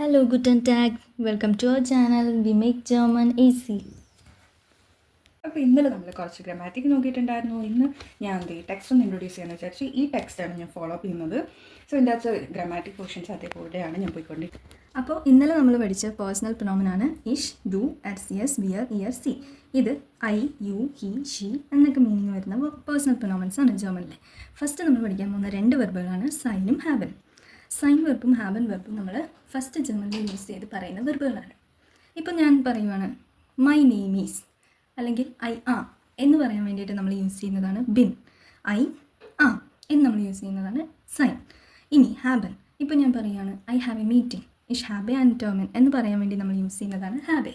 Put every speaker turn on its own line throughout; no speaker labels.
Hallo, guten Tag. Welcome to our channel. We make German easy.
അപ്പോൾ ഇന്നലെ നമ്മൾ കുറച്ച് ഗ്രാമാറ്റിക് നോക്കിയിട്ടുണ്ടായിരുന്നു. ഇന്ന് ഞാൻ ടെക്സ്റ്റ് ഒന്ന് ഇൻട്രൊഡ്യൂസ് ചെയ്യാമെന്ന് വിചാരിച്ചു. ഈ ടെക്സ്റ്റാണ് ഞാൻ ഫോളോ അപ്പ് ചെയ്യുന്നത്. സോ ഇതിൻ്റെ അകത്ത് ഗ്രാമാറ്റിക് പോർഷൻസ് അതേപോലെയാണ് ഞാൻ പോയിക്കൊണ്ടിരിക്കുന്നത്.
അപ്പോൾ ഇന്നലെ നമ്മൾ പഠിച്ച പേഴ്സണൽ പ്രൊനോമിനാണ് ഇഷ്, do, S, wear, year, C. ഇത് ഐ, യു, ഹി, ഷീ എന്നൊക്കെ മീനിങ് വരുന്ന പേഴ്സണൽ പ്രൊനോമൻസ് ആണ് ജർമ്മനിലെ. ഫസ്റ്റ് നമ്മൾ പഠിക്കാൻ പോകുന്ന രണ്ട് വെർബുകളാണ് സൈനും ഹാബനും. സൈൻ വെർബും ഹാബൻ വെർബും നമ്മൾ ഫസ്റ്റ് ജർമ്മനിൽ യൂസ് ചെയ്ത് പറയുന്ന വെർബുകളാണ്. ഇപ്പോൾ ഞാൻ പറയുവാണ് മൈ നെയിം ഈസ് അല്ലെങ്കിൽ ഐ ആം എന്ന് പറയാൻ വേണ്ടിയിട്ട് നമ്മൾ യൂസ് ചെയ്യുന്നതാണ് ബിൻ. ഐ ആം എന്ന് നമ്മൾ യൂസ് ചെയ്യുന്നതാണ് സൈൻ. ഇനി ഹാബൻ, ഇപ്പോൾ ഞാൻ പറയുകയാണ് ഐ ഹാവ് എ മീറ്റിംഗ്, ഇഷ് ഹാബെ ആൻഡ് ടോമൻ എന്ന് പറയാൻ വേണ്ടി നമ്മൾ യൂസ് ചെയ്യുന്നതാണ് ഹാബെ.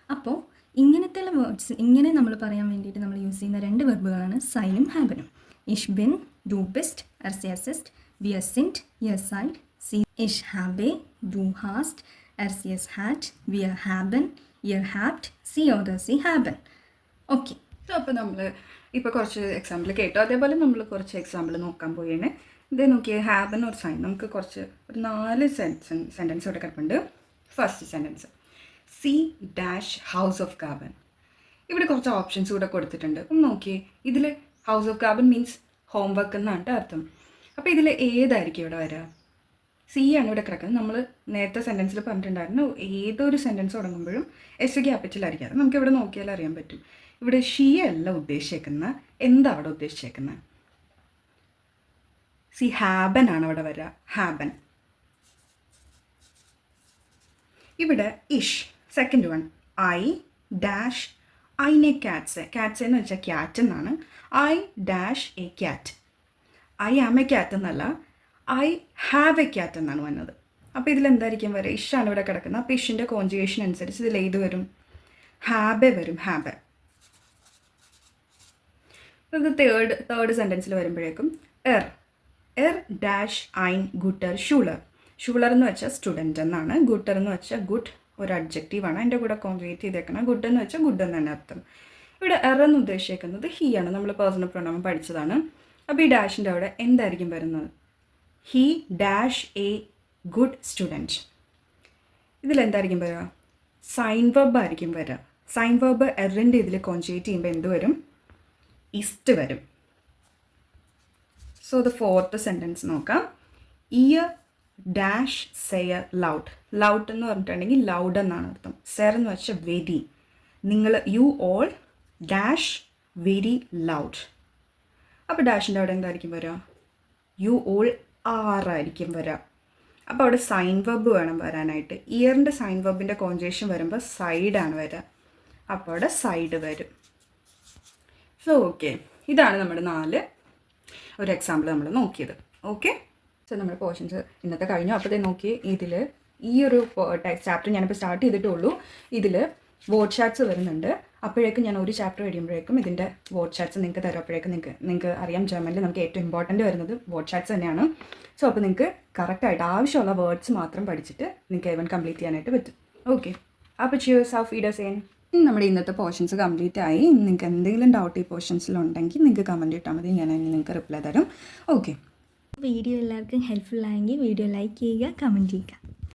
അപ്പോൾ ഇങ്ങനത്തെ വേർഡ്സ് ഇങ്ങനെ നമ്മൾ പറയാൻ വേണ്ടിയിട്ട് നമ്മൾ യൂസ് ചെയ്യുന്ന രണ്ട് വെർബുകളാണ് സൈനും ഹാബനും. ഇഷ് ബിൻ, ഡു ബിസ്റ്റ്, എർസിയസിസ്റ്റ്, wir sind, ihr seid, sie, ich habe, du hast, es hat, wir haben, ihr habt, sie oder sie haben. Okay.
So അപ്പോൾ നമ്മൾ ഇപ്പോൾ കുറച്ച് എക്സാമ്പിൾ കേട്ടു. അതേപോലെ നമ്മൾ കുറച്ച് എക്സാമ്പിൾ നോക്കാൻ പോയാണ്. ഇത് നോക്കിയേ, ഹാബൻ ഒരു സൈൻ. നമുക്ക് കുറച്ച് ഒരു 4 സെൻറ്റൻസ് ഇവിടെ കിടപ്പുണ്ട്. First sentence, C dash house of carbon. ഇവിടെ കുറച്ച് ഓപ്ഷൻസ് കൂടെ കൊടുത്തിട്ടുണ്ട്. അപ്പം നോക്കിയേ, ഇതിൽ house of carbon means homework എന്നാണ് അർത്ഥം. അപ്പോൾ ഇതിൽ ഏതായിരിക്കും ഇവിടെ വരിക? സി ആണ് ഇവിടെ കിടക്കുന്നത്. നമ്മൾ നേരത്തെ സെൻറ്റൻസിൽ പറഞ്ഞിട്ടുണ്ടായിരുന്നു, ഏതൊരു സെൻറ്റൻസ് തുടങ്ങുമ്പോഴും എസ് ക്യാപിറ്റലായിരിക്കും. അത് നമുക്ക് ഇവിടെ നോക്കിയാൽ അറിയാൻ പറ്റും. ഇവിടെ ഷീ അല്ല ഉദ്ദേശിക്കുന്ന, എന്താ അവിടെ ഉദ്ദേശിച്ചേക്കുന്നത്? സി ഹാബൻ ആണ് അവിടെ വരിക, ഹാബൻ. ഇവിടെ ഇഷ്, സെക്കൻഡ് വൺ, ഐ ഡാഷ് ഐനെ ക്യാറ്റ്സ്. ക്യാറ്റ്സ് എന്ന് വെച്ചാൽ ക്യാറ്റ് എന്നാണ്. I dash a cat. I am a cat എന്നല്ല, ഐ ഹാവ് എ ക്യാറ്റ് എന്നാണ് വന്നത്. അപ്പോൾ ഇതിലെന്തായിരിക്കും വരിക? ഇഷാണ് ഇവിടെ കിടക്കുന്നത്. അപ്പോൾ ഇഷിൻ്റെ കോൺജുഗേഷൻ അനുസരിച്ച് ഇതിൽ ഏത് വരും? ഹാബെ വരും, ഹാബെ. ഇത് തേർഡ് സെൻറ്റൻസിൽ വരുമ്പോഴേക്കും എർ ഡാഷ് ഐൻ ഗുട്ടർ ഷൂളർ. ഷൂളർ എന്ന് വെച്ചാൽ സ്റ്റുഡൻറ്റ് എന്നാണ്. ഗുട്ടർ എന്ന് വെച്ചാൽ ഗുഡ് ഒരു അഡ്ജക്റ്റീവാണ്. അതിൻ്റെ കൂടെ കോൺജുഗേറ്റ് ചെയ്തേക്കണം. ഗുഡ് എന്ന് വെച്ചാൽ ഗുഡ് എന്ന് തന്നെ അർത്ഥം. ഇവിടെ എന്ന് ഉദ്ദേശിക്കുന്നത് ഹീ ആണ്. നമ്മൾ പേഴ്സണൽ പ്രൊനൗൺ പഠിച്ചതാണ്. അപ്പോൾ ഈ ഡാഷിൻ്റെ അവിടെ എന്തായിരിക്കും വരുന്നത്? He dash a good student. ഇതിലെന്തായിരിക്കും വരിക? സൈൻ വെർബ് ആയിരിക്കും വരിക. സൈൻ വെർബ് എറിൻ്റെ ഇതിൽ കോൺജുഗേറ്റ് ചെയ്യുമ്പോൾ എന്ത് വരും? ഇസ്റ്റ് വരും. സോ ദ ഫോർത്ത് സെൻറ്റൻസ് നോക്കാം. Year dash share loud. Loud എന്ന് പറഞ്ഞിട്ടുണ്ടെങ്കിൽ ലൗഡ് എന്നാണ് അർത്ഥം. സെയർ എന്ന് വെച്ചാൽ വെരി. നിങ്ങൾ you all dash very loud. അപ്പോൾ ഡാഷിൻ്റെ അവിടെ എന്തായിരിക്കും വരിക? യു ഓൾ ആറായിരിക്കും വരിക. അപ്പോൾ അവിടെ സൈൻ വെർബ് വേണം വരാനായിട്ട്. ഇയറിൻ്റെ സൈൻ വെർബിൻ്റെ കോൺജുഗേഷൻ വരുമ്പോൾ സൈഡാണ് വരിക. അപ്പോൾ അവിടെ സൈഡ് വരും. സോ ഓക്കെ, ഇതാണ് നമ്മുടെ 4 ഒരു എക്സാമ്പിൾ നമ്മൾ നോക്കിയത്. ഓക്കെ, സോ നമ്മുടെ പോർഷൻസ് ഇന്നത്തെ കഴിഞ്ഞു. അപ്പോഴത്തേ നോക്കി, ഇതിൽ ഈ ഒരു ചാപ്റ്റർ ഞാനിപ്പോൾ സ്റ്റാർട്ട് ചെയ്തിട്ടുള്ളൂ. ഇതിൽ വേർഡ് ചാറ്റ്സ് വരുന്നുണ്ട്. അപ്പോഴേക്കും ഞാൻ ഒരു ചാപ്റ്റർ കഴിയുമ്പോഴേക്കും ഇതിൻ്റെ വേർഡ് ചാറ്റ്സ് നിങ്ങൾക്ക് തരും. അപ്പോഴേക്കും നിങ്ങൾക്ക് അറിയാം, ജർമ്മനിൽ നമുക്ക് ഏറ്റവും ഇമ്പോർട്ടൻറ്റ് വരുന്നത് വേർഡ് ചാറ്റ്സ് തന്നെയാണ്. സോ അപ്പോൾ നിങ്ങൾക്ക് കറക്റ്റായിട്ട് ആവശ്യമുള്ള വേർഡ്സ് മാത്രം പഠിച്ചിട്ട് നിങ്ങൾക്ക് ഏവൻ കംപ്ലീറ്റ് ചെയ്യാനായിട്ട് പറ്റും. ഓക്കെ, അപ്പോൾ ചിയേഴ്സ് ഓഫ് വീഡിയോസ്. നമ്മുടെ ഇന്നത്തെ പോർഷൻസ് കംപ്ലീറ്റ് ആയി. നിങ്ങൾക്ക് എന്തെങ്കിലും ഡൗട്ട് ഈ പോർഷൻസിലുണ്ടെങ്കിൽ നിങ്ങൾക്ക് കമൻറ്റ് ഇട്ടാൽ മതി, ഞാൻ നിങ്ങൾക്ക് റിപ്ലൈ തരും. ഓക്കെ,
വീഡിയോ എല്ലാവർക്കും ഹെൽപ്ഫുൾ ആയെങ്കിൽ വീഡിയോ ലൈക്ക് ചെയ്യുക, കമൻറ്റ് ചെയ്യുക.